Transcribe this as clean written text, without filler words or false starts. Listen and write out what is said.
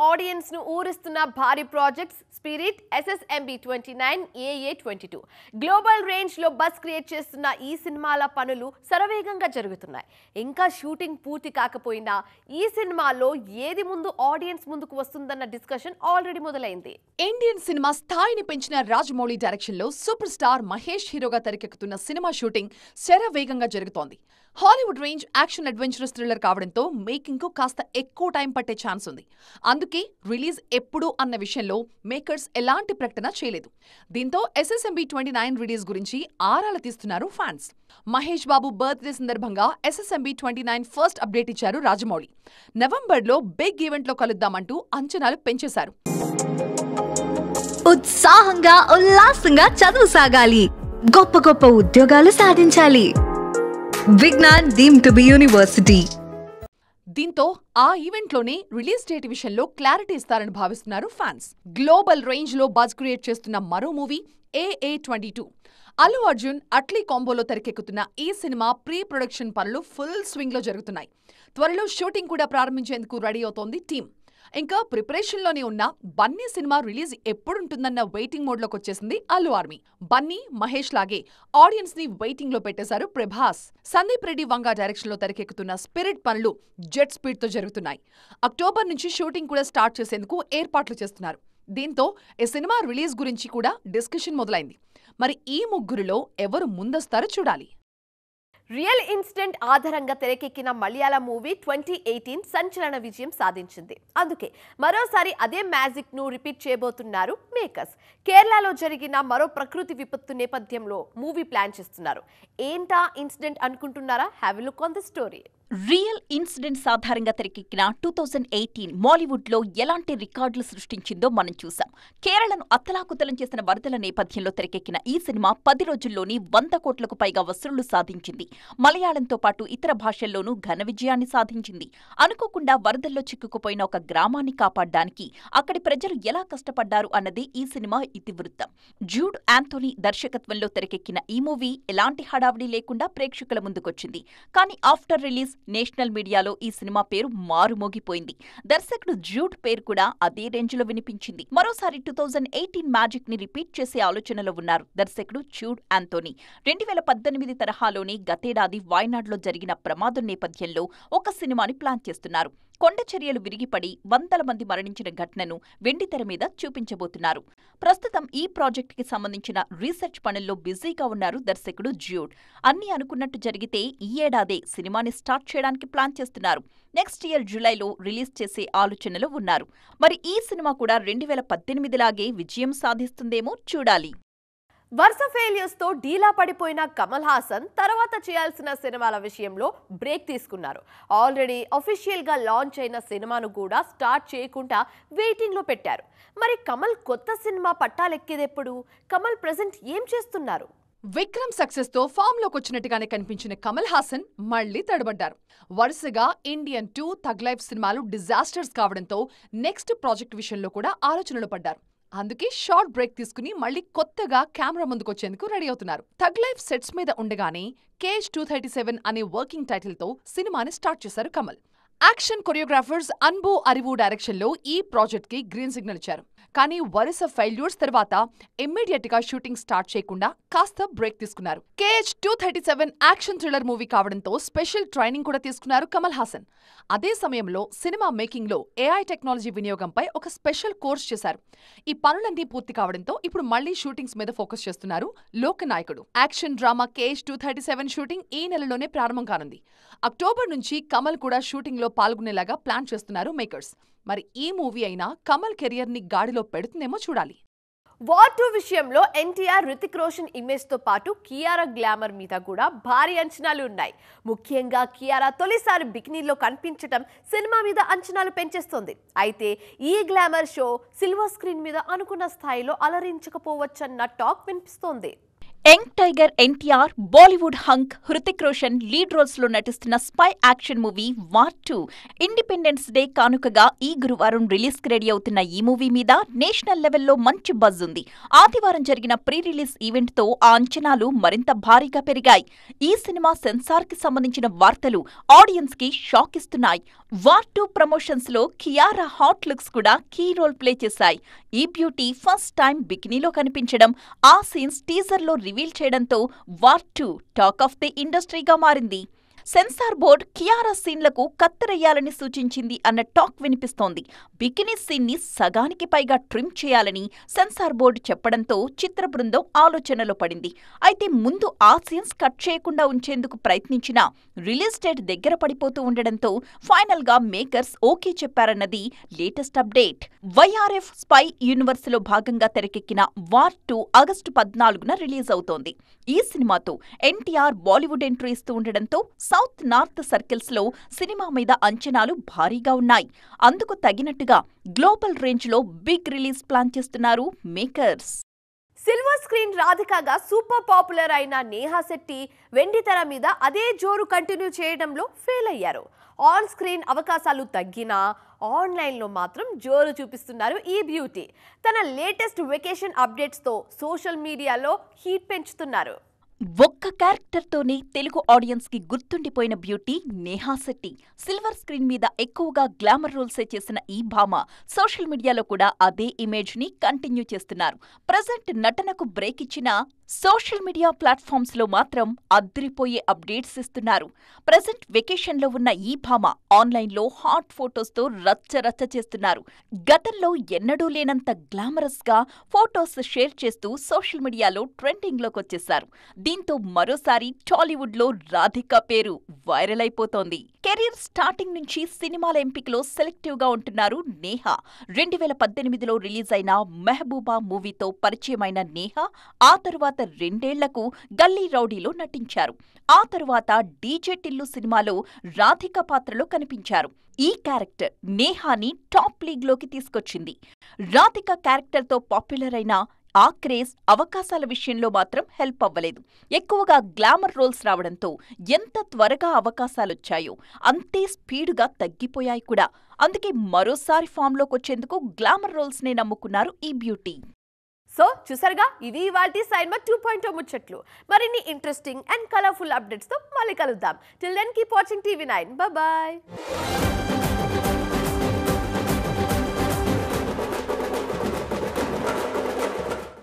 Audience ను ఊరిస్తున్న భారీ projects spirit SSMB 29 AA 22 global range లో బస్ క్రియేట్ చేస్తున్న ఈ సినిమాల పనులు శరవేగంగా జరుగుతున్నాయి. ఇంకా షూటింగ్ పూర్తి కాకపోయినా ఈ సినిమాలో ఏది ముందు ఆడియన్స్ ముందుకు వస్తుందన్న డిస్కషన్ ఆల్రెడీ మొదలైంది. ఇండియన్ సినిమా స్థాయిని పెంచిన రాజమౌళి డైరెక్షన్ లో సూపర్ స్టార్ మహేష్ హీరోగా తెరకెక్కుతున్న సినిమా షూటింగ్ శరవేగంగా జరుగుతోంది. Hollywood range action adventurous thriller కావడంతో మేకింగ్ కు కాస్త ఎక్కువ టైం పట్టే ఛాన్స్ ఉంది. అందుకే రిలీజ్ ఎప్పుడు అన్న విషయంలో మేకర్స్ ఎలాంటి ప్రకటన చేయలేదు. దీంతో SSMB 29 రిలీజ్ గురించి ఆరాలు తీస్తున్నారు ఫ్యాన్స్. మహేష్ బాబు బర్త్డే సందర్భంగా SSMB 29 ఫస్ట్ అప్డేట్ ఇచ్చారు రాజమౌళి. నవంబర్లో బిగ్ ఈవెంట్ లో కలుద్దామంటూ అంచనాలు పెంచేశారు. ఉత్సాహంగా ఉల్లాసంగా చదువు సాగాలి, గొప్ప గొప్ప ఉద్యోగాలు సాధించాలి. Vignan deemed to be university. దీంతో ఆ ఈవెంట్లోనే రిలీజ్ డేట్ విషయంలో క్లారిటీ ఇస్తారని భావిస్తున్నారు ఫ్యాన్స్. గ్లోబల్ రేంజ్ లో బజ్ క్రియేట్ చేస్తున్న మరో మూవీ AA 22. అల్లు అర్జున్ అట్లీ కాంబోలో తెరకెక్కుతున్న ఈ సినిమా ప్రీ ప్రొడక్షన్ పనులు ఫుల్ స్వింగ్ లో జరుగుతున్నాయి. త్వరలో షూటింగ్ కూడా ప్రారంభించేందుకు రెడీ అవుతోంది టీం. ఇంకా ప్రిపరేషన్లోనే ఉన్న బన్నీ సినిమా రిలీజ్ ఎప్పుడుంటుందన్న వెయిటింగ్ మోడ్లోకి వచ్చేసింది అల్లు ఆర్మీ. బన్నీ, మహేష్ లాగే ఆడియన్స్ ని వెయిటింగ్ లో పెట్టేశారు ప్రభాస్. సందీప్ రెడ్డి వంగా డైరెక్షన్ లో తెరకెక్కుతున్న స్పిరిట్ పనులు జెట్ స్పీడ్ తో జరుగుతున్నాయి. అక్టోబర్ నుంచి షూటింగ్ కూడా స్టార్ట్ చేసేందుకు ఏర్పాట్లు చేస్తున్నారు. దీంతో ఈ సినిమా రిలీజ్ గురించి కూడా డిస్కషన్ మొదలైంది. మరి ఈ ముగ్గురులో ఎవరు ముందొస్తారో చూడాలి. రియల్ ఇన్సిడెంట్ ఆధారంగా తెరకెక్కిన మలయాళ మూవీ 2018 సంచలన విజయం సాధించింది. అందుకే మరోసారి అదే మ్యాజిక్ ను రిపీట్ చేయబోతున్నారు మేకర్స్. కేరళలో జరిగిన మరో ప్రకృతి విపత్తు నేపథ్యంలో మూవీ ప్లాన్ చేస్తున్నారు. ఏంటా ఇన్సిడెంట్ అనుకుంటున్నారా? Have a look on the story. Real incidents ఆధారంగా తెరకెక్కిన 2018 మాలీవుడ్ లో ఎలాంటి రికార్డులు సృష్టించిందో మనం చూసాం. కేరళను అత్తలాకుతలం చేసిన వరదల నేపథ్యంలో తెరకెక్కిన ఈ సినిమా 10 రోజుల్లోని 100 కోట్లకు పైగా వసూళ్లు సాధించింది. మలయాళంతో పాటు ఇతర భాషల్లోనూ ఘన విజయాన్ని సాధించింది. అనుకోకుండా వరదల్లో చిక్కుకుపోయిన ఒక గ్రామాన్ని కాపాడడానికి అక్కడి ప్రజలు ఎలా కష్టపడ్డారు అన్నది ఈ సినిమా ఇతివృత్తం. జూడ్ ఆంథోనీ దర్శకత్వంలో తెరకెక్కిన ఈ మూవీ ఎలాంటి హడావిడి లేకుండా ప్రేక్షకుల ముందుకొచ్చింది. కానీ ఆఫ్టర్ రిలీజ్ నేషనల్ మీడియాలో ఈ సినిమా పేరు మారుమోగిపోయింది. దర్శకుడు జూడ్ పేరు కూడా అదే రేంజ్ లో వినిపించింది. మరోసారి 2018 మ్యాజిక్ ని రిపీట్ చేసే ఆలోచనలో ఉన్నారు దర్శకుడు జూడ్ ఆంథోనీ. 2018 తరహాలోని గతేడాది వాయనాడ్లో జరిగిన ప్రమాదం నేపథ్యంలో ఒక సినిమాని ప్లాన్ చేస్తున్నారు. కొండ చర్యలు విరిగిపడి వందల మంది మరణించిన ఘటనను వెండితెర మీద చూపించబోతున్నారు. ప్రస్తుతం ఈ ప్రాజెక్ట్ కి సంబంధించిన రీసెర్చ్ పనుల్లో బిజీగా ఉన్నారు దర్శకుడు జ్యూడ్. అన్ని అనుకున్నట్టు జరిగితే ఈ ఏడాదే సినిమాని స్టార్ట్ చేయడానికి ప్లాన్ చేస్తున్నారు. నెక్స్ట్ ఇయర్ జూలైలో రిలీజ్ చేసే ఆలోచనలో ఉన్నారు. మరి ఈ సినిమా కూడా 2018 లాగే విజయం సాధిస్తుందేమో చూడాలి. వరుస ఫెయిల్యూర్స్ తో డీలా పడిపోయిన కమల్ హాసన్ తర్వాత చేయాల్సిన సినిమాల విషయంలో బ్రేక్ తీసుకున్నారు. ఆల్రెడీ అఫీషియల్ గా లాంచ్ అయిన సినిమాను కూడా స్టార్ట్ చేయకుండా వెయిటింగ్ లో పెట్టారు. మరి కమల్ కొత్త సినిమా పట్టాలెక్కేదెప్పుడు? కమల్ ప్రెజెంట్ ఏం చేస్తున్నారు? విక్రమ్ సక్సెస్ తో ఫామ్ లోకి వచ్చినట్టుగానే కనిపించిన కమల్ హాసన్ మళ్లీ తడబడ్డారు. వరుసగా ఇండియన్ 2, థగ్ లైఫ్ సినిమాలు డిజాస్టర్స్ కావడంతో నెక్స్ట్ ప్రాజెక్ట్ విషయంలో కూడా ఆలోచనలు పడ్డారు. అందుకే షార్ట్ బ్రేక్ తీసుకుని మళ్లీ కొత్తగా కెమెరా ముందుకొచ్చేందుకు రెడీ అవుతున్నారు. థగ్ లైఫ్ సెట్స్ మీద ఉండగానే కేజ్ 237 అనే వర్కింగ్ టైటిల్ తో సినిమాని స్టార్ట్ చేశారు Kamal. Action choreographers Anbu Arivu direction లో ఈ ప్రాజెక్ట్ కి గ్రీన్ సిగ్నల్ ఇచ్చారు. కానీ వరుస ఫెయిల్యూర్స్ తర్వాత ఇమ్మీడియట్ గా షూటింగ్ స్టార్ట్ చేయకుండా కాస్త బ్రేక్ తీసుకున్నారు. కేజ్ 237 యాక్షన్ థ్రిల్లర్ మూవీ కావడంతో స్పెషల్ ట్రైనింగ్ కూడా తీసుకున్నారు కమల్ హాసన్. అదే సమయంలో సినిమా మేకింగ్ లో AI టెక్నాలజీ వినియోగంపై ఒక స్పెషల్ కోర్స్ చేశారు. ఈ పనులన్నీ పూర్తి కావడంతో ఇప్పుడు మళ్లీ షూటింగ్స్ మీద ఫోకస్ చేస్తున్నారు లోకనాయకుడు. యాక్షన్ డ్రామా కేజ్ 237 షూటింగ్ ఈ నెలలోనే ప్రారంభం కానుంది. అక్టోబర్ నుంచి కమల్ కూడా షూటింగ్ లో పాల్గొనేలాగా ప్లాన్ చేస్తున్నారు మేకర్స్. మరి ఈ మూవీ అయినా కమల్ కెరియర్ ని గాడిలో పెడుతుందేమో చూడాలి. వార్ 2 విషయంలో ఎన్టీఆర్, రితిక్ రోషన్ ఇమేజ్ తో పాటు కియారా గ్లామర్ మీద కూడా భారీ అంచనాలు ఉన్నాయి. ముఖ్యంగా కియారా తొలిసారి బికినీలో కనిపించడం సినిమా మీద అంచనాలు పెంచేస్తోంది. అయితే ఈ గ్లామర్ షో సిల్వర్ స్క్రీన్ మీద అనుకున్న స్థాయిలో అలరించకపోవచ్చన్న టాక్ వినిపిస్తోంది. Young tiger NTR, Bollywood hunk Hrithik Roshan lead roles లో నటిస్తున్న spy action movie war 2 independence day కానుకగా ఈ గురువారం రిలీజ్ కి రెడీ అవుతున్న ఈ మూవీ మీద నేషనల్ లెవెల్లో మంచి బజ్ ఉంది. ఆదివారం జరిగిన ప్రీ రిలీజ్ ఈవెంట్ తో ఆ అంచనాలు మరింత భారీగా పెరిగాయి. ఈ సినిమా సెన్సార్ కి సంబంధించిన వార్తలు ఆడియన్స్ కి షాక్ ఇస్తున్నాయి. వార్ 2 ప్రమోషన్స్ లో కియారా హాట్ లుక్స్ కూడా కీ రోల్ ప్లే చేశాయి. ఈ బ్యూటీ ఫస్ట్ టైం బికినీలో కనిపించడం, ఆ సీన్స్ టీజర్ లో రివీల్ చేయడంతో వార్ 2 టాక్ ఆఫ్ ది ఇండస్ట్రీగా మారింది. సెన్సార్ బోర్డ్ కియారా సీన్లకు కత్తెరయ్యాలని సూచించింది అన్న టాక్ వినిపిస్తోంది. బికినీ సీన్ ని సగానికి పైగా ట్రిమ్ చేయాలని సెన్సార్ బోర్డు చెప్పడంతో చిత్ర బృందం ఆలోచనలో పడింది. అయితే ముందు ఆ సీన్స్ కట్ చేయకుండా ఉంచేందుకు ప్రయత్నించినా రిలీజ్ డేట్ దగ్గర పడిపోతూ ఉండడంతో ఫైనల్ గా మేకర్స్ ఓకే చెప్పారన్నది latest update. YRF spy universe లో భాగంగా తెరకెక్కిన వార్ 2 ఆగస్టు 14న రిలీజ్ అవుతోంది. ఈ సినిమాతో ఎన్టీఆర్ బాలీవుడ్ ఎంట్రీ ఇస్తూ ఉండడంతో సౌత్ నార్త్ సర్కిల్స్ లో సినిమా మీద అంచనాలు భారీగా ఉన్నాయి. అందుకు తగినట్టుగా గ్లోబల్ రేంజ్ లో బిగ్ రిలీజ్ ప్లాన్ చేస్తున్నారు మేకర్స్. సిల్వర్ స్క్రీన్ రాధికగా సూపర్ పాపులర్ అయిన నేహా శెట్టి వెండి తెర మీద అదే జోరు కంటిన్యూ చేయడంలో ఫెయిల్ అయ్యారు. ఆన్ స్క్రీన్ అవకాశాలు తగ్గినా ఆన్లైన్లో మాత్రం జోరు చూపిస్తున్నారు ఈ బ్యూటీ. తన లేటెస్ట్ వెకేషన్ అప్డేట్స్తో సోషల్ మీడియాలో హీట్ పెంచుతున్నారు. ఒక్క క్యారెక్టర్తోనే తెలుగు ఆడియన్స్ కి గుర్తుండిపోయిన beauty Neha Shetty. Silver screen మీద ఎక్కువగా గ్లామర్ రోల్సే చేసిన ఈ భామ సోషల్ మీడియాలో కూడా అదే ఇమేజ్ ని కంటిన్యూ చేస్తున్నారు. ప్రజెంట్ నటనకు బ్రేక్ ఇచ్చిన సోషల్ మీడియా ప్లాట్ఫామ్స్ లో మాత్రం అద్రిపోయే అప్డేట్స్ ఇస్తున్నారు. ప్రజెంట్ వెకేషన్ లో ఉన్న ఈ భామ ఆన్లైన్ లో హాట్ ఫోటోస్ తో రచ్చ చేస్తున్నారు. గతంలో ఎన్నడూ లేనంత గ్లామరస్ గా ఫోటోస్ షేర్ చేస్తూ సోషల్ మీడియాలో ట్రెండింగ్ లోకి వచ్చేశారు. దీంతో మరోసారి టాలీవుడ్ లో రాధిక పేరు వైరల్ అయిపోతోంది. కెరీర్ స్టార్టింగ్ నుంచి సినిమాల ఎంపికలో సెలెక్టివ్ గా ఉంటున్నారు నేహా. 2018లో రిలీజ్ అయిన మెహబూబా మూవీతో పరిచయమైన నేహా ఆ తరువాత 2 ఏళ్లకు గల్లీ రౌడీలో నటించారు. ఆ తరువాత డీజే టిల్లు సినిమాలో రాధిక పాత్రలో కనిపించారు. ఈ క్యారెక్టర్ నేహాని టాప్ లీగ్ లోకి తీసుకొచ్చింది. రాధిక క్యారెక్టర్తో పాపులర్ అయిన ఆ క్రేజ్ అవకాశాల విషయంలో మాత్రం హెల్ప్ అవ్వలేదు. ఎక్కువగా గ్లామర్ రోల్స్ రావడంతో ఎంత త్వరగా అవకాశాలొచ్చాయో అంతే స్పీడుగా తగ్గిపోయాయి కూడా. అందుకే మరోసారి ఫామ్లోకొచ్చేందుకు గ్లామర్ రోల్స్ నే నమ్ముకున్నారు ఈ బ్యూటీ. సో చూసారుగా, ఇవి ఇవాల్టి సైన్మా 2.0 ముచ్చట్లు. మరిన్ని ఇంట్రెస్టింగ్ అండ్ కలర్ఫుల్ అప్డేట్స్తో మళ్ళీ కలుద్దాం. Till then keep watching TV9. Bye bye.